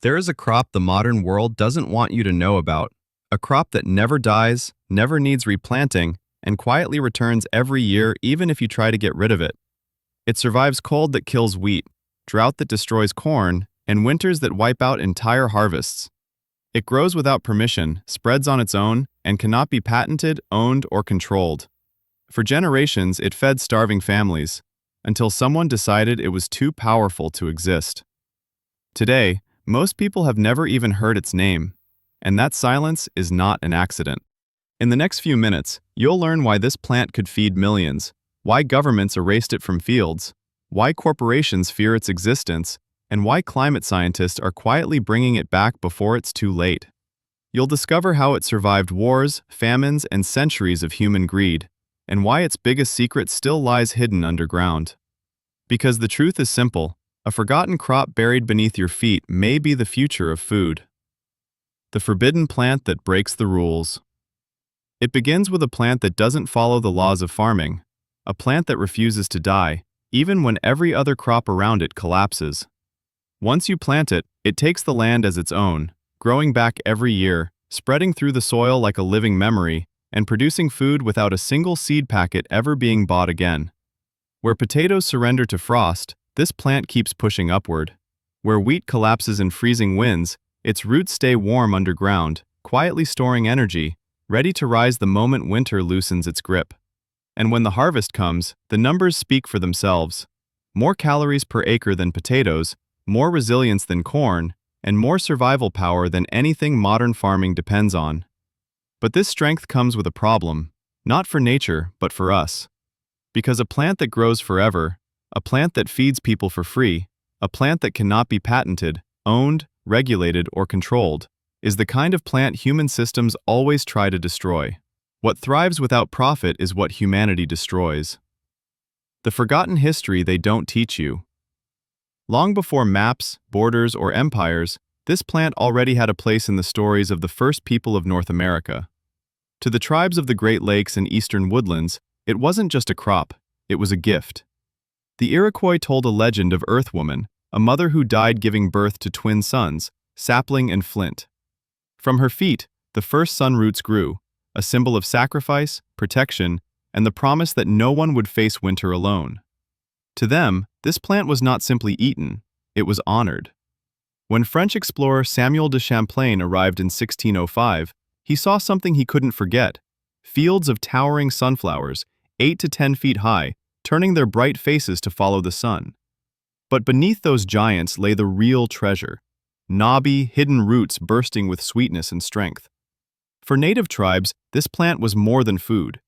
There is a crop the modern world doesn't want you to know about. A crop that never dies, never needs replanting, and quietly returns every year even if you try to get rid of it. It survives cold that kills wheat, drought that destroys corn, and winters that wipe out entire harvests. It grows without permission, spreads on its own, and cannot be patented, owned, or controlled. For generations, it fed starving families, until someone decided it was too powerful to exist. Today, most people have never even heard its name, and that silence is not an accident. In the next few minutes, you'll learn why this plant could feed millions, why governments erased it from fields, why corporations fear its existence, and why climate scientists are quietly bringing it back before it's too late. You'll discover how it survived wars, famines, and centuries of human greed, and why its biggest secret still lies hidden underground. Because the truth is simple, a forgotten crop buried beneath your feet may be the future of food. The forbidden plant that breaks the rules. It begins with a plant that doesn't follow the laws of farming, a plant that refuses to die, even when every other crop around it collapses. Once you plant it, it takes the land as its own, growing back every year, spreading through the soil like a living memory, and producing food without a single seed packet ever being bought again. Where potatoes surrender to frost, this plant keeps pushing upward. Where wheat collapses in freezing winds, its roots stay warm underground, quietly storing energy, ready to rise the moment winter loosens its grip. And when the harvest comes, the numbers speak for themselves. More calories per acre than potatoes, more resilience than corn, and more survival power than anything modern farming depends on. But this strength comes with a problem, not for nature, but for us. Because a plant that grows forever, a plant that feeds people for free, a plant that cannot be patented, owned, regulated, or controlled, is the kind of plant human systems always try to destroy. What thrives without profit is what humanity destroys. The forgotten history they don't teach you. Long before maps, borders, or empires, this plant already had a place in the stories of the first people of North America. To the tribes of the Great Lakes and eastern woodlands, it wasn't just a crop, it was a gift. The Iroquois told a legend of Earth Woman, a mother who died giving birth to twin sons, Sapling and Flint. From her feet, the first sun roots grew, a symbol of sacrifice, protection, and the promise that no one would face winter alone. To them, this plant was not simply eaten, it was honored. When French explorer Samuel de Champlain arrived in 1605, he saw something he couldn't forget: fields of towering sunflowers, 8 to 10 feet high, turning their bright faces to follow the sun. But beneath those giants lay the real treasure: knobby, hidden roots bursting with sweetness and strength. For native tribes, this plant was more than food.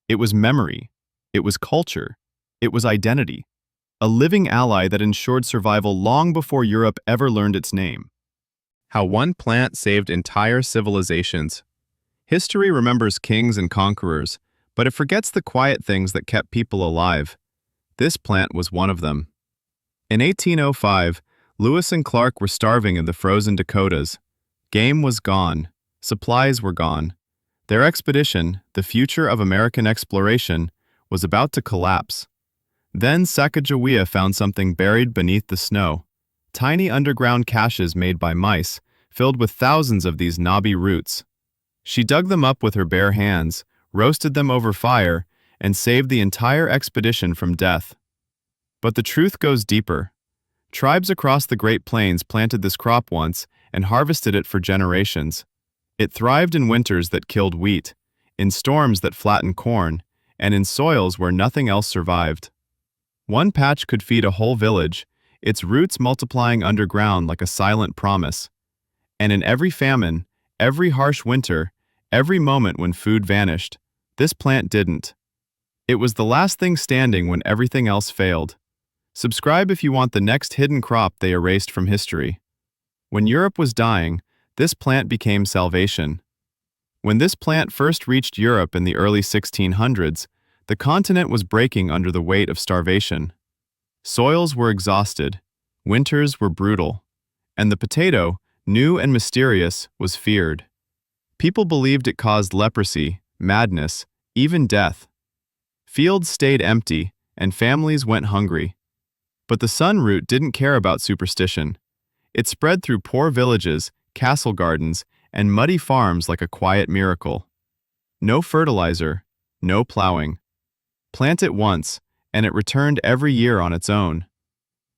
It was memory, it was culture, it was identity. A living ally that ensured survival long before Europe ever learned its name. How one plant saved entire civilizations. History remembers kings and conquerors, but it forgets the quiet things that kept people alive. This plant was one of them. In 1805, Lewis and Clark were starving in the frozen Dakotas. Game was gone. Supplies were gone. Their expedition, the future of American exploration, was about to collapse. Then Sacagawea found something buried beneath the snow. Tiny underground caches made by mice, filled with thousands of these knobby roots. She dug them up with her bare hands, roasted them over fire, and saved the entire expedition from death. But the truth goes deeper. Tribes across the Great Plains planted this crop once and harvested it for generations. It thrived in winters that killed wheat, in storms that flattened corn, and in soils where nothing else survived. One patch could feed a whole village, its roots multiplying underground like a silent promise. And in every famine, every harsh winter, every moment when food vanished, this plant didn't. It was the last thing standing when everything else failed. Subscribe if you want the next hidden crop they erased from history. When Europe was dying, this plant became salvation. When this plant first reached Europe in the early 1600s, the continent was breaking under the weight of starvation. Soils were exhausted, winters were brutal, and the potato, new and mysterious, was feared. People believed it caused leprosy, madness, even death. Fields stayed empty, and families went hungry. But the sun root didn't care about superstition. It spread through poor villages, castle gardens, and muddy farms like a quiet miracle. No fertilizer, no plowing. Plant it once, and it returned every year on its own.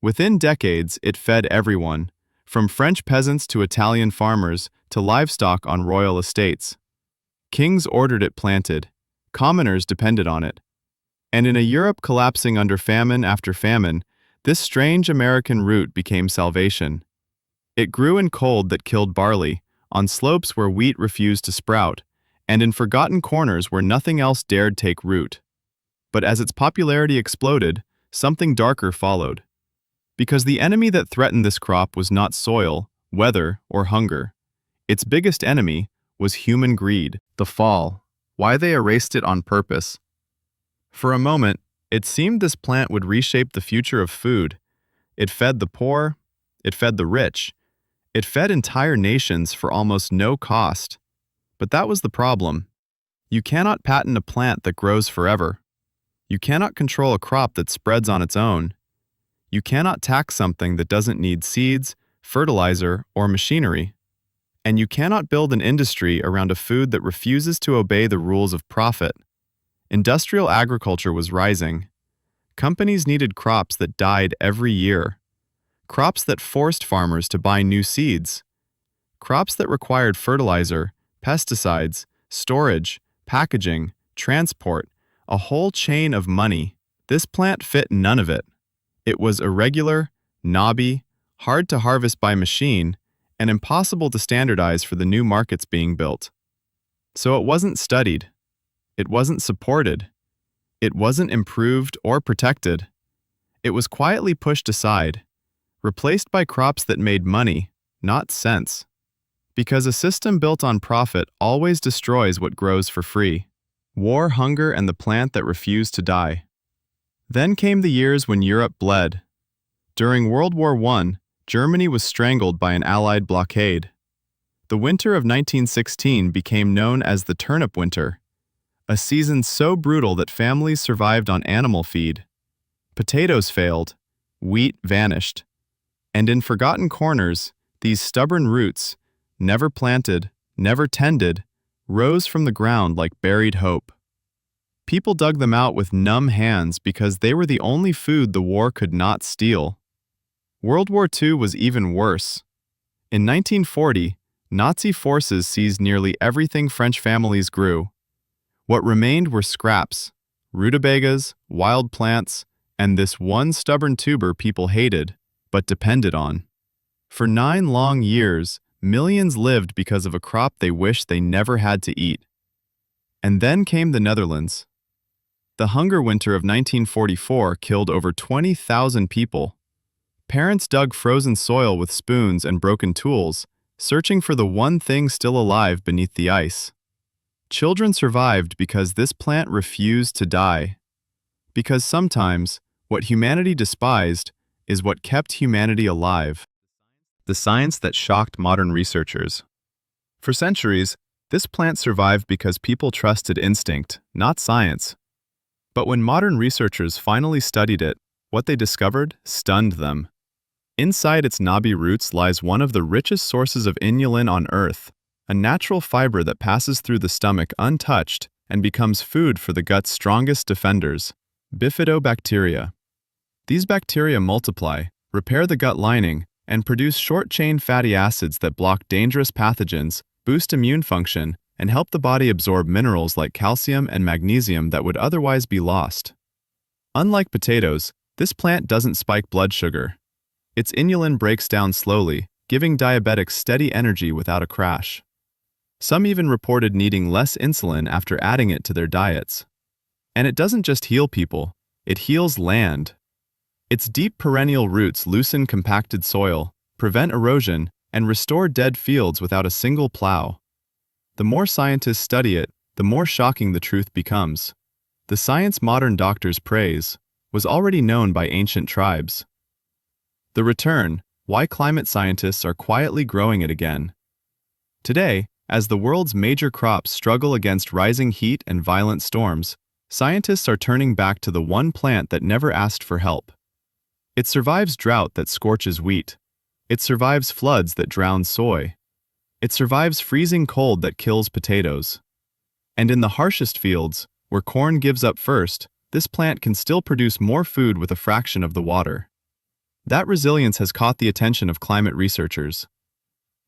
Within decades, it fed everyone, from French peasants to Italian farmers to livestock on royal estates. Kings ordered it planted, commoners depended on it. And in a Europe collapsing under famine after famine, this strange American root became salvation. It grew in cold that killed barley, on slopes where wheat refused to sprout, and in forgotten corners where nothing else dared take root. But as its popularity exploded, something darker followed. Because the enemy that threatened this crop was not soil, weather, or hunger. Its biggest enemy was human greed, the fall, why they erased it on purpose. For a moment, it seemed this plant would reshape the future of food. It fed the poor, it fed the rich, it fed entire nations for almost no cost. But that was the problem. You cannot patent a plant that grows forever. You cannot control a crop that spreads on its own. You cannot tax something that doesn't need seeds, fertilizer, or machinery. And you cannot build an industry around a food that refuses to obey the rules of profit. Industrial agriculture was rising. Companies needed crops that died every year. Crops that forced farmers to buy new seeds. Crops that required fertilizer, pesticides, storage, packaging, transport, a whole chain of money. This plant fit none of it. It was irregular, knobby, hard to harvest by machine, and impossible to standardize for the new markets being built. So it wasn't studied. It wasn't supported. It wasn't improved or protected. It was quietly pushed aside, replaced by crops that made money, not sense. Because a system built on profit always destroys what grows for free. War, hunger, and the plant that refused to die. Then came the years when Europe bled. During World War I, Germany was strangled by an Allied blockade. The winter of 1916 became known as the turnip winter, a season so brutal that families survived on animal feed. Potatoes failed, wheat vanished, and in forgotten corners, these stubborn roots, never planted, never tended, rose from the ground like buried hope. People dug them out with numb hands because they were the only food the war could not steal. World War II was even worse. In 1940, Nazi forces seized nearly everything French families grew. What remained were scraps, rutabagas, wild plants, and this one stubborn tuber people hated, but depended on. For 9 long years, millions lived because of a crop they wished they never had to eat. And then came the Netherlands. The hunger winter of 1944 killed over 20,000 people. Parents dug frozen soil with spoons and broken tools, searching for the one thing still alive beneath the ice. Children survived because this plant refused to die. Because sometimes, what humanity despised is what kept humanity alive. The science that shocked modern researchers. For centuries, this plant survived because people trusted instinct, not science. But when modern researchers finally studied it, what they discovered stunned them. Inside its knobby roots lies one of the richest sources of inulin on Earth, a natural fiber that passes through the stomach untouched and becomes food for the gut's strongest defenders, bifidobacteria. These bacteria multiply, repair the gut lining, and produce short-chain fatty acids that block dangerous pathogens, boost immune function, and help the body absorb minerals like calcium and magnesium that would otherwise be lost. Unlike potatoes, this plant doesn't spike blood sugar. Its inulin breaks down slowly, giving diabetics steady energy without a crash. Some even reported needing less insulin after adding it to their diets. And it doesn't just heal people, it heals land. Its deep perennial roots loosen compacted soil, prevent erosion, and restore dead fields without a single plow. The more scientists study it, the more shocking the truth becomes. The science modern doctors praise was already known by ancient tribes. The return, why climate scientists are quietly growing it again. Today, as the world's major crops struggle against rising heat and violent storms, scientists are turning back to the one plant that never asked for help. It survives drought that scorches wheat, It survives floods that drown soy. It survives freezing cold that kills potatoes. And in the harshest fields, where corn gives up first, this plant can still produce more food with a fraction of the water. That resilience has caught the attention of climate researchers.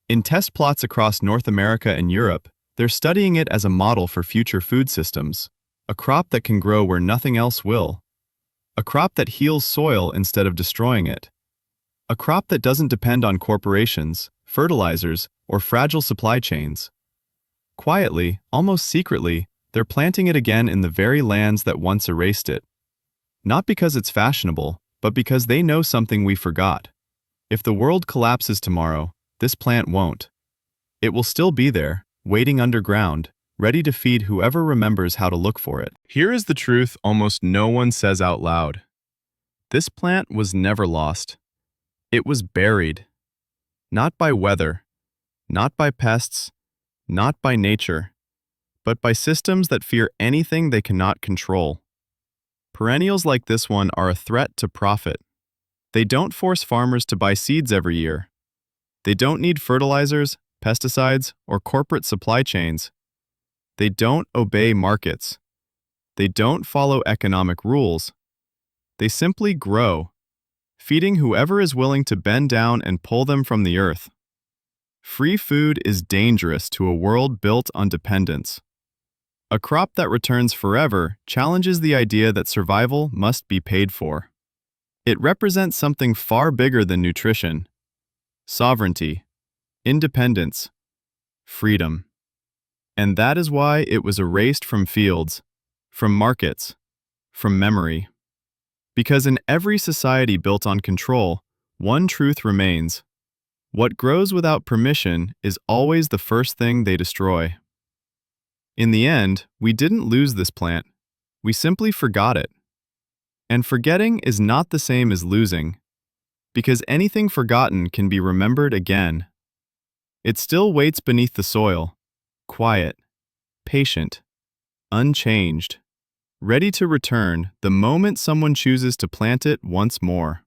In test plots across North America and Europe, they're studying it as a model for future food systems, a crop that can grow where nothing else will, a crop that heals soil instead of destroying it, a crop that doesn't depend on corporations, fertilizers, or fragile supply chains. Quietly, almost secretly, they're planting it again in the very lands that once erased it. Not because it's fashionable, but because they know something we forgot. If the world collapses tomorrow, this plant won't. It will still be there, waiting underground, ready to feed whoever remembers how to look for it. Here is the truth almost no one says out loud. This plant was never lost. It was buried. Not by weather, not by pests, not by nature, but by systems that fear anything they cannot control. Perennials like this one are a threat to profit. They don't force farmers to buy seeds every year. They don't need fertilizers, pesticides, or corporate supply chains. They don't obey markets. They don't follow economic rules. They simply grow, feeding whoever is willing to bend down and pull them from the earth. Free food is dangerous to a world built on dependence. A crop that returns forever challenges the idea that survival must be paid for. It represents something far bigger than nutrition: sovereignty, independence, freedom. And that is why it was erased from fields, from markets, from memory. Because in every society built on control, one truth remains: what grows without permission is always the first thing they destroy. In the end, we didn't lose this plant. We simply forgot it. And forgetting is not the same as losing, because anything forgotten can be remembered again. It still waits beneath the soil, quiet, patient, unchanged, ready to return the moment someone chooses to plant it once more.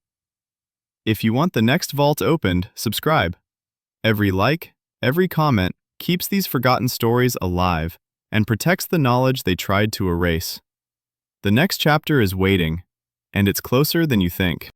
If you want the next vault opened, subscribe. Every like, every comment keeps these forgotten stories alive and protects the knowledge they tried to erase. The next chapter is waiting, and it's closer than you think.